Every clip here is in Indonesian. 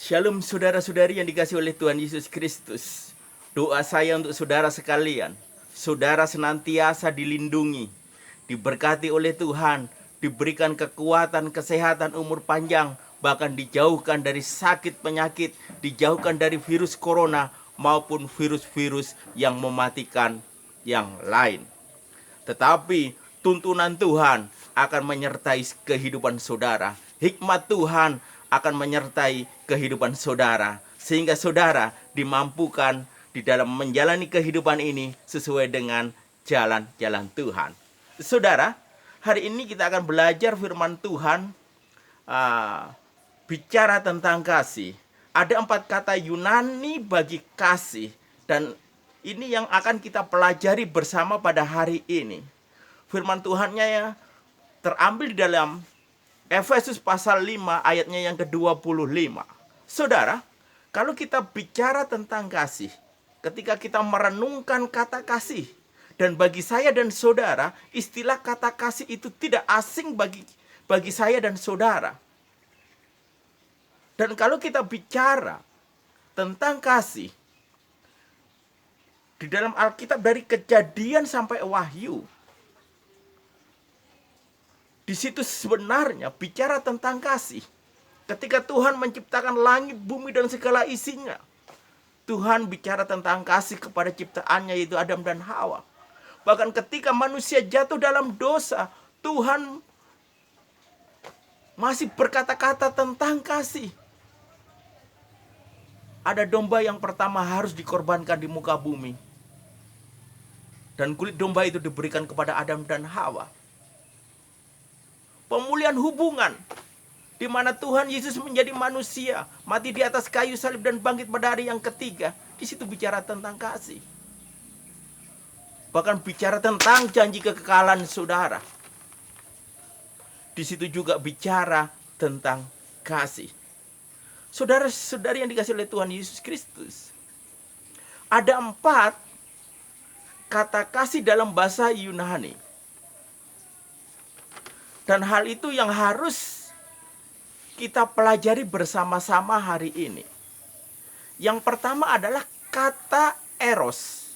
Shalom saudara-saudari yang dikasihi oleh Tuhan Yesus Kristus. Doa saya untuk saudara sekalian, saudara senantiasa dilindungi, diberkati oleh Tuhan, diberikan kekuatan, kesehatan, umur panjang, bahkan dijauhkan dari sakit penyakit, dijauhkan dari virus corona maupun virus-virus yang mematikan yang lain. Tetapi tuntunan Tuhan akan menyertai kehidupan saudara. Hikmat Tuhan akan menyertai kehidupan saudara. Sehingga saudara dimampukan di dalam menjalani kehidupan ini sesuai dengan jalan-jalan Tuhan. Saudara, hari ini kita akan belajar firman Tuhan bicara tentang kasih. Ada 4 kata Yunani bagi kasih. Dan ini yang akan kita pelajari bersama pada hari ini. Firman Tuhannya ya terambil di dalam Efesus pasal 5 ayatnya yang ke-25. Saudara, kalau kita bicara tentang kasih, ketika kita merenungkan kata kasih, dan bagi saya dan saudara, istilah kata kasih itu tidak asing bagi saya dan saudara. Dan kalau kita bicara tentang kasih, di dalam Alkitab dari Kejadian sampai Wahyu, di situ sebenarnya bicara tentang kasih. Ketika Tuhan menciptakan langit, bumi, dan segala isinya, Tuhan bicara tentang kasih kepada ciptaannya, yaitu Adam dan Hawa. Bahkan ketika manusia jatuh dalam dosa, Tuhan masih berkata-kata tentang kasih. Ada domba yang pertama harus dikorbankan di muka bumi. Dan kulit domba itu diberikan kepada Adam dan Hawa. Pemulihan hubungan, di mana Tuhan Yesus menjadi manusia, mati di atas kayu salib dan bangkit pada hari yang ketiga. Di situ bicara tentang kasih. Bahkan bicara tentang janji kekekalan saudara. Di situ juga bicara tentang kasih. Saudara-saudari yang dikasihi oleh Tuhan Yesus Kristus, ada 4 kata kasih dalam bahasa Yunani. Dan hal itu yang harus kita pelajari bersama-sama hari ini. Yang pertama adalah kata eros,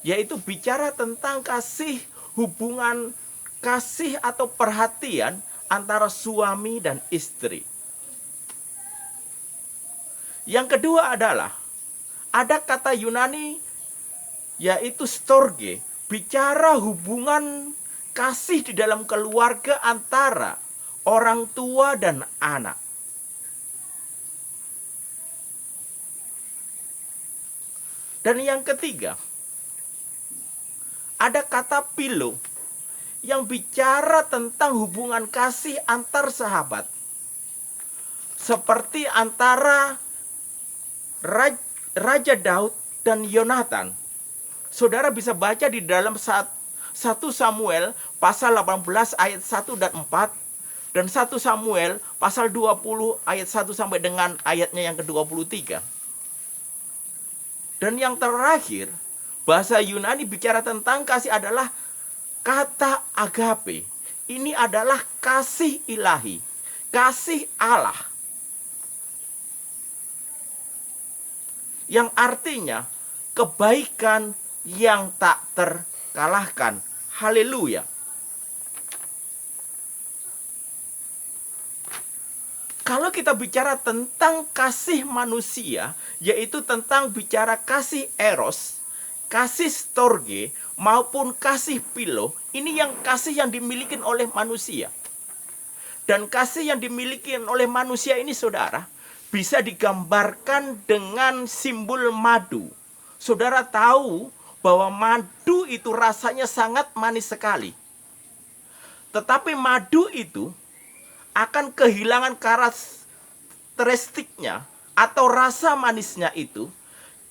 yaitu bicara tentang kasih, hubungan kasih atau perhatian antara suami dan istri. Yang kedua adalah ada kata Yunani yaitu storge, bicara hubungan kasih di dalam keluarga antara orang tua dan anak. Dan yang ketiga, ada kata philo yang bicara tentang hubungan kasih antar sahabat. Seperti antara Raja Daud dan Yonatan. Saudara bisa baca di dalam 1 Samuel pasal 18 ayat 1 dan 4 dan 1 Samuel pasal 20 ayat 1 sampai dengan ayatnya yang ke-23. Dan yang terakhir, bahasa Yunani bicara tentang kasih adalah kata agape. Ini adalah kasih ilahi, kasih Allah. Yang artinya kebaikan yang tak terkalahkan. Haleluya. Kalau kita bicara tentang kasih manusia, yaitu tentang bicara kasih eros, kasih storge, maupun kasih philo, ini yang kasih yang dimiliki oleh manusia. Dan kasih yang dimiliki oleh manusia ini, saudara, bisa digambarkan dengan simbol madu. Saudara tahu bahwa madu itu rasanya sangat manis sekali. Tetapi madu itu akan kehilangan karakteristiknya atau rasa manisnya itu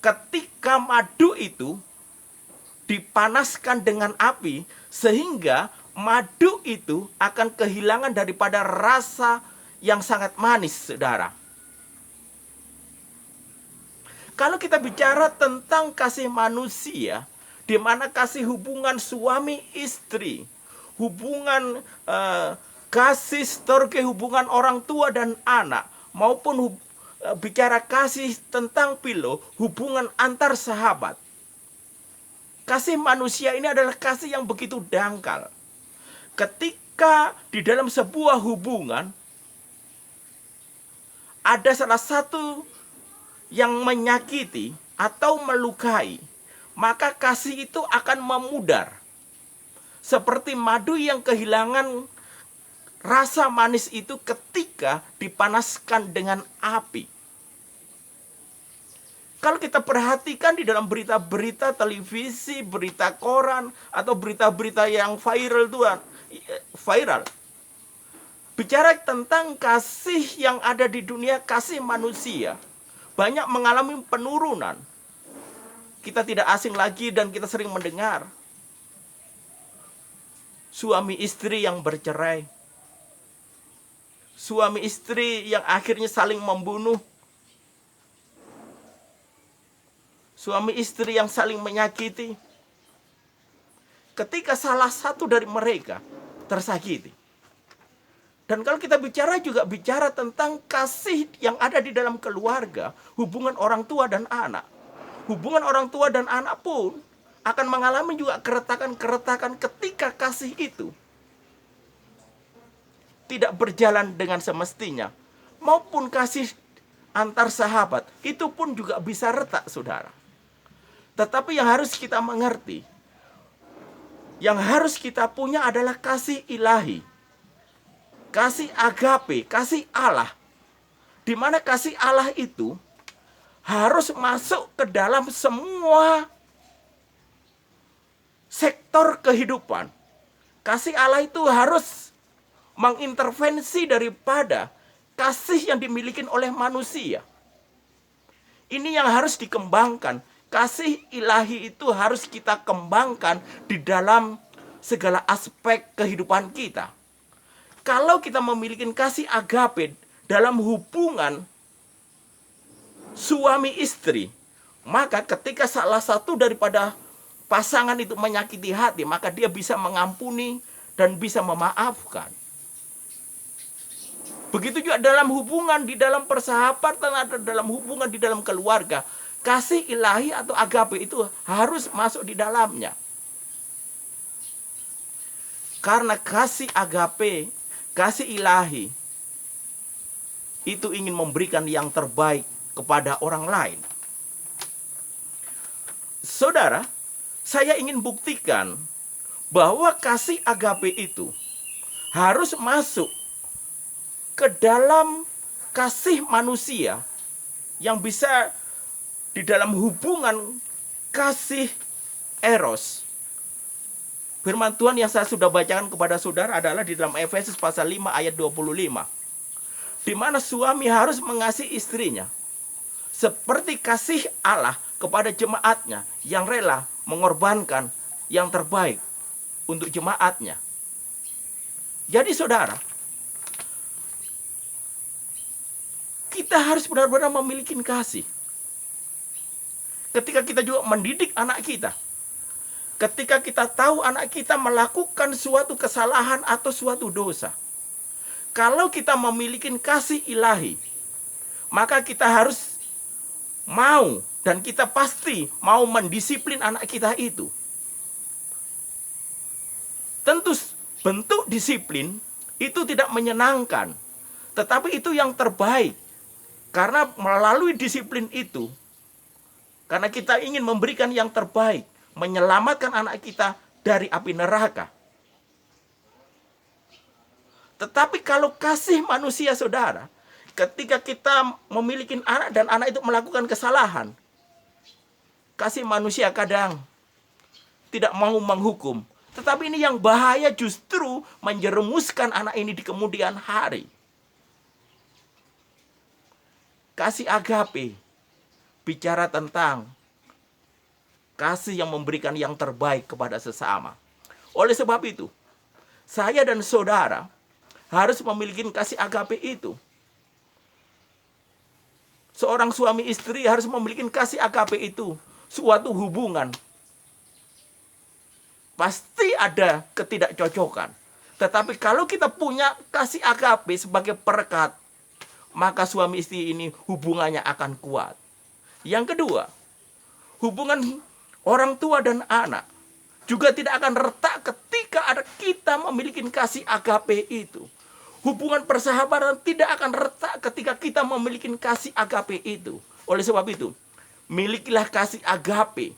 ketika madu itu dipanaskan dengan api, sehingga madu itu akan kehilangan daripada rasa yang sangat manis, saudara. Kalau kita bicara tentang kasih manusia, di mana kasih hubungan suami istri, hubungan kasih storge, hubungan orang tua dan anak, maupun bicara kasih tentang hubungan antar sahabat. Kasih manusia ini adalah kasih yang begitu dangkal. Ketika di dalam sebuah hubungan ada salah satu yang menyakiti atau melukai, maka kasih itu akan memudar. Seperti madu yang kehilangan rasa manis itu ketika dipanaskan dengan api. Kalau kita perhatikan di dalam berita-berita televisi, berita koran, atau berita-berita yang viral, bicara tentang kasih yang ada di dunia, kasih manusia, banyak mengalami penurunan. Kita tidak asing lagi dan kita sering mendengar suami istri yang bercerai, suami istri yang akhirnya saling membunuh, suami istri yang saling menyakiti ketika salah satu dari mereka tersakiti. Dan kalau kita bicara tentang kasih yang ada di dalam keluarga, hubungan orang tua dan anak. Hubungan orang tua dan anak pun akan mengalami juga keretakan-keretakan ketika kasih itu tidak berjalan dengan semestinya. Maupun kasih antar sahabat, itu pun juga bisa retak, saudara. Tetapi yang harus kita mengerti, yang harus kita punya adalah kasih ilahi, kasih agape, kasih Allah. Di mana kasih Allah itu harus masuk ke dalam semua sektor kehidupan. Kasih Allah itu harus mengintervensi daripada kasih yang dimiliki oleh manusia. Ini yang harus dikembangkan. Kasih ilahi itu harus kita kembangkan di dalam segala aspek kehidupan kita. Kalau kita memiliki kasih agape dalam hubungan suami istri, maka ketika salah satu daripada pasangan itu menyakiti hati, maka dia bisa mengampuni dan bisa memaafkan. Begitu juga dalam hubungan di dalam persahabatan atau dalam hubungan di dalam keluarga. Kasih ilahi atau agape itu harus masuk di dalamnya. Karena kasih agape, kasih ilahi, itu ingin memberikan yang terbaik kepada orang lain. Saudara, saya ingin buktikan bahwa kasih agape itu harus masuk ke dalam kasih manusia yang bisa di dalam hubungan kasih eros. Firman Tuhan yang saya sudah bacakan kepada saudara adalah di dalam Efesus pasal 5 ayat 25. Di mana suami harus mengasihi istrinya seperti kasih Allah kepada jemaatnya yang rela mengorbankan yang terbaik untuk jemaatnya. Jadi saudara, kita harus benar-benar memiliki kasih. Ketika kita juga mendidik anak kita, ketika kita tahu anak kita melakukan suatu kesalahan atau suatu dosa, kalau kita memiliki kasih ilahi, maka kita harus mau dan kita pasti mau mendisiplin anak kita itu. Tentu bentuk disiplin itu tidak menyenangkan, tetapi itu yang terbaik. Karena melalui disiplin itu, karena kita ingin memberikan yang terbaik, menyelamatkan anak kita dari api neraka. Tetapi kalau kasih manusia, saudara, ketika kita memiliki anak dan anak itu melakukan kesalahan, kasih manusia kadang tidak mau menghukum. Tetapi ini yang bahaya, justru menjerumuskan anak ini di kemudian hari. Kasih agape bicara tentang kasih yang memberikan yang terbaik kepada sesama. Oleh sebab itu, saya dan saudara harus memiliki kasih agape itu. Seorang suami istri harus memiliki kasih agape itu. Suatu hubungan pasti ada ketidakcocokan. Tetapi kalau kita punya kasih agape sebagai perekat, maka suami istri ini hubungannya akan kuat. Yang kedua, hubungan orang tua dan anak juga tidak akan retak ketika ada kita memiliki kasih agape itu. Hubungan persahabatan tidak akan retak ketika kita memiliki kasih agape itu. Oleh sebab itu, milikilah kasih agape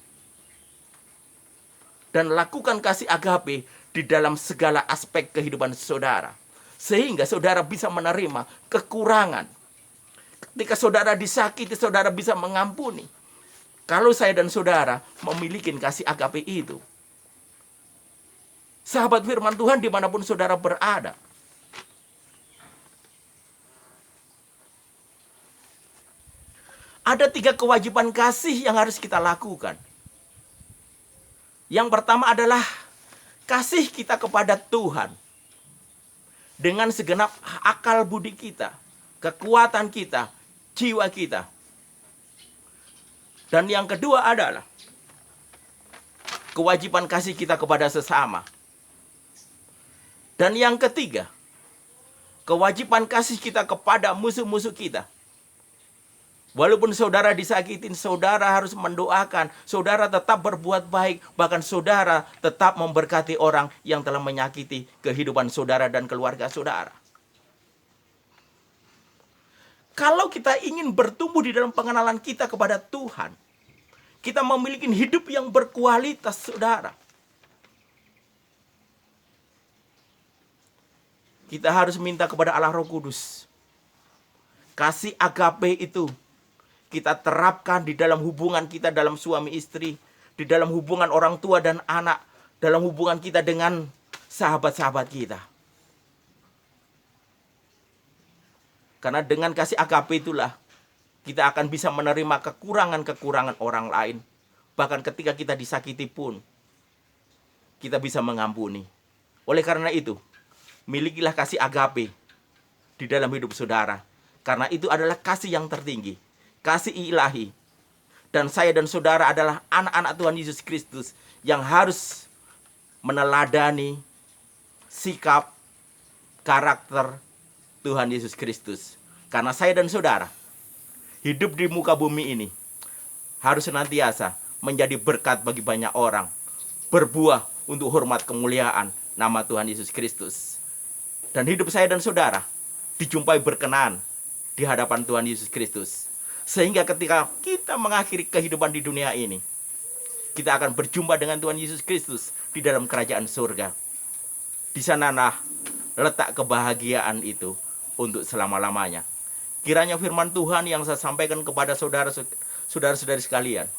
dan lakukan kasih agape di dalam segala aspek kehidupan saudara, sehingga saudara bisa menerima kekurangan. Ketika saudara disakiti, saudara bisa mengampuni. Kalau saya dan saudara memiliki kasih agape itu, sahabat firman Tuhan dimanapun saudara berada, ada 3 kewajiban kasih yang harus kita lakukan. Yang pertama adalah kasih kita kepada Tuhan dengan segenap akal budi kita, kekuatan kita, jiwa kita. Dan yang kedua adalah kewajiban kasih kita kepada sesama. Dan yang ketiga, kewajiban kasih kita kepada musuh-musuh kita. Walaupun saudara disakitin, saudara harus mendoakan, saudara tetap berbuat baik, bahkan saudara tetap memberkati orang yang telah menyakiti kehidupan saudara dan keluarga saudara. Kalau kita ingin bertumbuh di dalam pengenalan kita kepada Tuhan, kita memiliki hidup yang berkualitas, saudara. Kita harus minta kepada Allah Roh Kudus. Kasih agape itu kita terapkan di dalam hubungan kita dalam suami istri, di dalam hubungan orang tua dan anak, dalam hubungan kita dengan sahabat-sahabat kita. Karena dengan kasih agape itulah kita akan bisa menerima kekurangan-kekurangan orang lain. Bahkan ketika kita disakiti pun, kita bisa mengampuni. Oleh karena itu, milikilah kasih agape di dalam hidup saudara. Karena itu adalah kasih yang tertinggi, kasih ilahi. Dan saya dan saudara adalah anak-anak Tuhan Yesus Kristus yang harus meneladani sikap, karakter Tuhan Yesus Kristus. Karena saya dan saudara hidup di muka bumi ini harus senantiasa menjadi berkat bagi banyak orang, berbuah untuk hormat kemuliaan nama Tuhan Yesus Kristus. Dan hidup saya dan saudara dijumpai berkenan di hadapan Tuhan Yesus Kristus. Sehingga ketika kita mengakhiri kehidupan di dunia ini, kita akan berjumpa dengan Tuhan Yesus Kristus di dalam kerajaan surga. Di sanalah letak kebahagiaan itu untuk selama-lamanya. Kiranya firman Tuhan yang saya sampaikan kepada saudara-saudari sekalian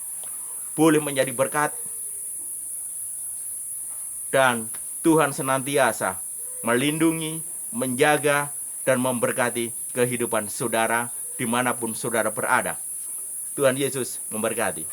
boleh menjadi berkat. Dan Tuhan senantiasa melindungi, menjaga, dan memberkati kehidupan saudara dimanapun saudara berada. Tuhan Yesus memberkati.